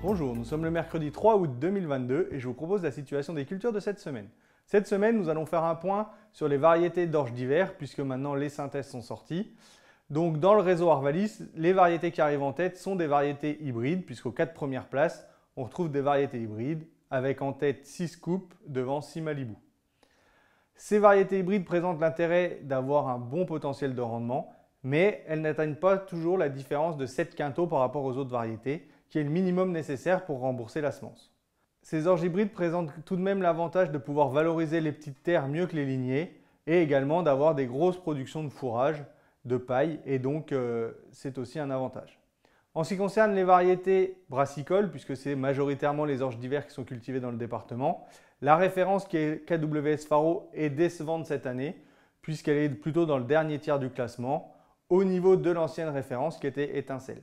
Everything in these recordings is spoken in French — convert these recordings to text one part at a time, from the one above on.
Bonjour, nous sommes le mercredi 3 août 2022 et je vous propose la situation des cultures de cette semaine. Cette semaine, nous allons faire un point sur les variétés d'orge d'hiver puisque maintenant les synthèses sont sorties. Donc dans le réseau Arvalis, les variétés qui arrivent en tête sont des variétés hybrides puisqu'aux 4 premières places, on retrouve des variétés hybrides avec en tête 6 Scoop devant 6 Malibu. Ces variétés hybrides présentent l'intérêt d'avoir un bon potentiel de rendement, mais elles n'atteignent pas toujours la différence de 7 quintaux par rapport aux autres variétés, qui est le minimum nécessaire pour rembourser la semence. Ces orges hybrides présentent tout de même l'avantage de pouvoir valoriser les petites terres mieux que les lignées et également d'avoir des grosses productions de fourrage, de paille, et donc c'est aussi un avantage. En ce qui concerne les variétés brassicoles, puisque c'est majoritairement les orges d'hiver qui sont cultivées dans le département, la référence qui est KWS Faro est décevante cette année, puisqu'elle est plutôt dans le dernier tiers du classement, au niveau de l'ancienne référence qui était Étincelle.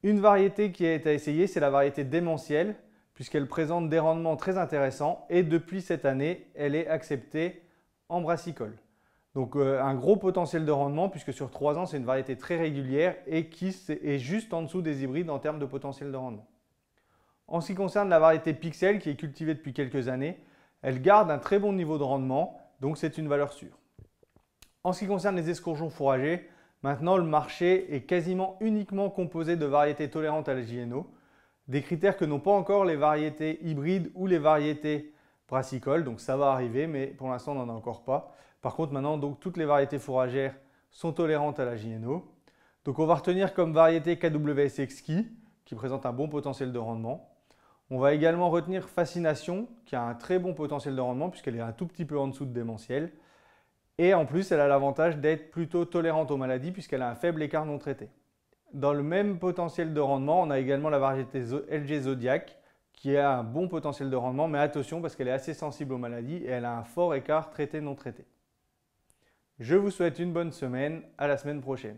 Une variété qui est à essayer, c'est la variété démentielle, puisqu'elle présente des rendements très intéressants et depuis cette année, elle est acceptée en brassicole. Donc un gros potentiel de rendement, puisque sur 3 ans, c'est une variété très régulière et qui est juste en dessous des hybrides en termes de potentiel de rendement. En ce qui concerne la variété Pixel, qui est cultivée depuis quelques années, elle garde un très bon niveau de rendement, donc c'est une valeur sûre. En ce qui concerne les escourgeons fourragers, maintenant le marché est quasiment uniquement composé de variétés tolérantes à la JNO, des critères que n'ont pas encore les variétés hybrides ou les variétés brassicoles, donc ça va arriver, mais pour l'instant on n'en a encore pas. Par contre maintenant, donc, toutes les variétés fourragères sont tolérantes à la JNO. Donc on va retenir comme variété KWS Exquis, qui présente un bon potentiel de rendement. On va également retenir Fascination, qui a un très bon potentiel de rendement, puisqu'elle est un tout petit peu en dessous de Démentiel. Et en plus, elle a l'avantage d'être plutôt tolérante aux maladies, puisqu'elle a un faible écart non traité. Dans le même potentiel de rendement, on a également la variété LG Zodiac, qui a un bon potentiel de rendement, mais attention parce qu'elle est assez sensible aux maladies et elle a un fort écart traité non traité. Je vous souhaite une bonne semaine, à la semaine prochaine.